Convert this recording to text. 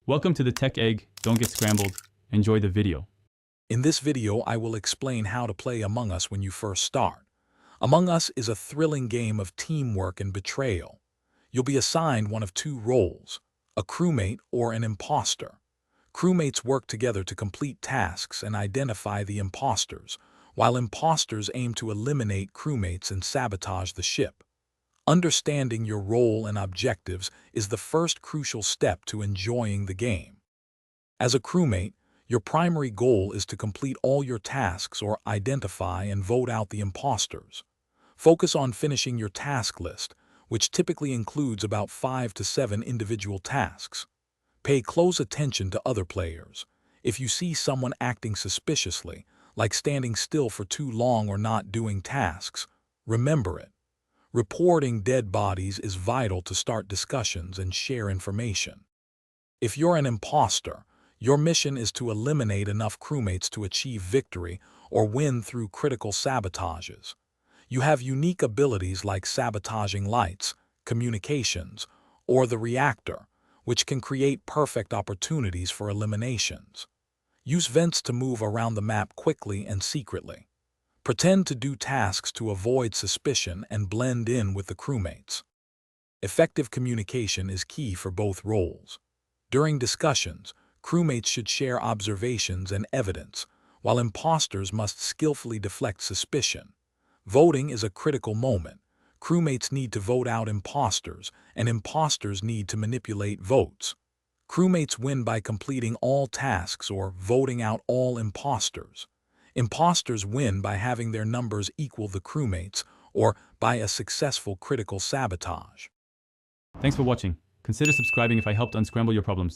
Welcome to the Tech Egg. Don't get scrambled. Enjoy the video. In this video, I will explain how to play Among Us when you first start. Among Us is a thrilling game of teamwork and betrayal. You'll be assigned one of two roles, a crewmate or an imposter. Crewmates work together to complete tasks and identify the imposters, while imposters aim to eliminate crewmates and sabotage the ship. Understanding your role and objectives is the first crucial step to enjoying the game. As a crewmate, your primary goal is to complete all your tasks or identify and vote out the imposters. Focus on finishing your task list, which typically includes about 5 to 7 individual tasks. Pay close attention to other players. If you see someone acting suspiciously, like standing still for too long or not doing tasks, remember it. Reporting dead bodies is vital to start discussions and share information. If you're an imposter, your mission is to eliminate enough crewmates to achieve victory or win through critical sabotages. You have unique abilities like sabotaging lights, communications, or the reactor, which can create perfect opportunities for eliminations. Use vents to move around the map quickly and secretly. Pretend to do tasks to avoid suspicion and blend in with the crewmates. Effective communication is key for both roles. During discussions, crewmates should share observations and evidence, while imposters must skillfully deflect suspicion. Voting is a critical moment. Crewmates need to vote out imposters, and imposters need to manipulate votes. Crewmates win by completing all tasks or voting out all imposters. Imposters win by having their numbers equal the crewmates or by a successful critical sabotage. Thanks for watching. Consider subscribing if I helped unscramble your problems.